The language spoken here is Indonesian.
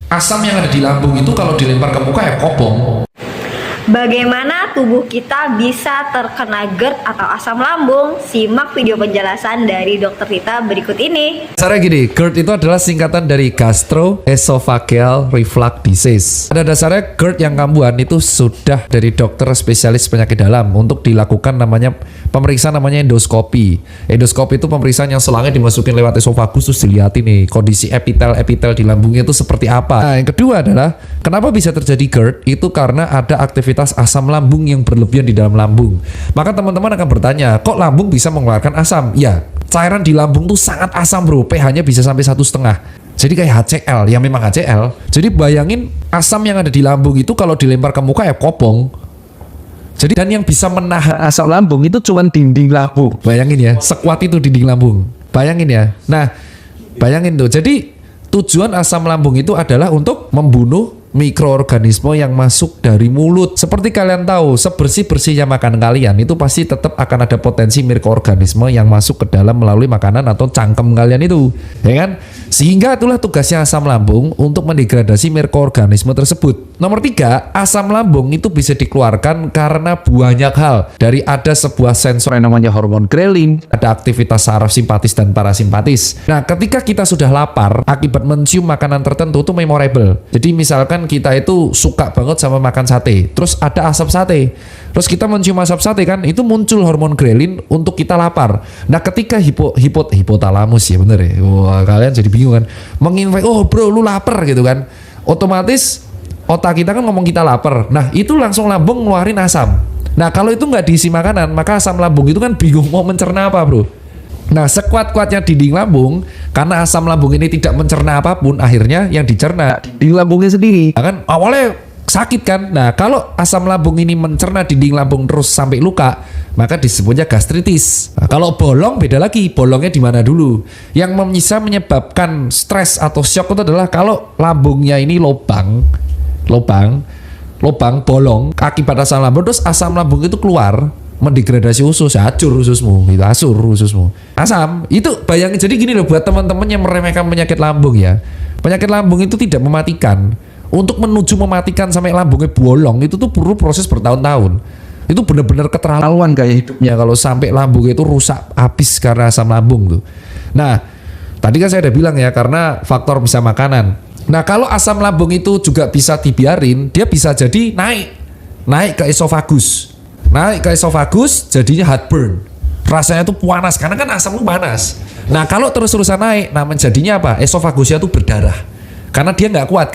Asam yang ada di lambung itu kalau dilempar ke muka ya kobong. Bagaimana tubuh kita bisa terkena GERD atau asam lambung? Simak video penjelasan dari Dr. Rita berikut ini. Caranya gini, GERD itu adalah singkatan dari Gastroesophageal Reflux Disease. Pada dasarnya GERD yang kambuhan itu sudah dari dokter spesialis penyakit dalam untuk dilakukan namanya pemeriksaan namanya endoskopi. Endoskopi itu pemeriksaan yang selangnya dimasukin lewat esofagus terus dilihatin nih kondisi epitel di lambungnya itu seperti apa. Nah, yang kedua adalah kenapa bisa terjadi GERD itu karena ada aktivitas asam lambung yang berlebihan di dalam lambung. Maka teman-teman akan bertanya, kok lambung bisa mengeluarkan asam? Ya, cairan di lambung tuh sangat asam bro, pH-nya bisa sampai 1,5. Jadi kayak HCl, ya memang HCl. Jadi bayangin asam yang ada di lambung itu kalau dilempar ke muka ya kopong. Jadi dan yang bisa menahan Asam lambung itu cuma dinding lambung. bayangin ya, sekuat itu dinding lambung. Bayangin ya. Nah, bayangin tuh. Jadi tujuan asam lambung itu adalah untuk membunuh mikroorganisme yang masuk dari mulut. Seperti kalian tahu, sebersih-bersihnya makan kalian itu pasti tetap akan ada potensi mikroorganisme yang masuk ke dalam melalui makanan atau cangkem kalian itu, ya kan? Sehingga itulah tugasnya asam lambung untuk mendegradasi mikroorganisme tersebut. Nomor 3, asam lambung itu bisa dikeluarkan karena banyak hal. Dari ada sebuah sensor Yang namanya hormon ghrelin. ada aktivitas saraf simpatis dan parasimpatis. Nah, ketika kita sudah lapar akibat mencium makanan tertentu itu memorable. Jadi misalkan kita itu suka banget sama makan sate, terus ada asap sate, terus kita mencium asap sate kan, itu muncul hormon ghrelin untuk kita lapar. Nah, ketika hipotalamus ya bener ya, wah kalian jadi bingung kan, menginfek, oh bro lu lapar gitu kan, otomatis otak kita kan ngomong kita lapar. Nah, itu langsung lambung ngeluarin asam. Nah, kalau itu nggak diisi makanan, maka asam lambung itu kan bingung mau mencerna apa bro. Nah, sekuat-kuatnya dinding lambung, karena asam lambung ini tidak mencerna apapun, akhirnya yang dicerna Dinding lambungnya sendiri. nah, kan awalnya sakit kan. Nah, kalau asam lambung ini mencerna dinding lambung terus sampai luka, maka disebutnya gastritis. Nah, kalau bolong beda lagi, bolongnya di mana dulu. Yang bisa menyebabkan stres atau shock itu adalah kalau lambungnya ini lobang, bolong akibat asam lambung, terus asam lambung itu keluar mendegradasi usus, hancur ususmu, itu asur ususmu. Asam itu bayangin, jadi gini loh buat teman-teman yang meremehkan penyakit lambung ya. Penyakit lambung itu tidak mematikan. Untuk menuju mematikan sampai lambungnya bolong itu tuh perlu proses bertahun-tahun. Itu benar-benar keterlaluan kayak hidupnya kalau sampai lambungnya itu rusak habis karena asam lambung tuh. Nah, tadi kan saya udah bilang ya karena faktor bisa makanan. Nah, kalau asam lambung itu juga bisa dibiarin, dia bisa jadi naik ke esofagus. Naik ke esofagus jadinya heartburn. Rasanya tuh panas karena kan asam itu panas. Nah, kalau terus-terusan naik, nah menjadinya apa? Esofagusnya tuh berdarah. Karena dia nggak kuat.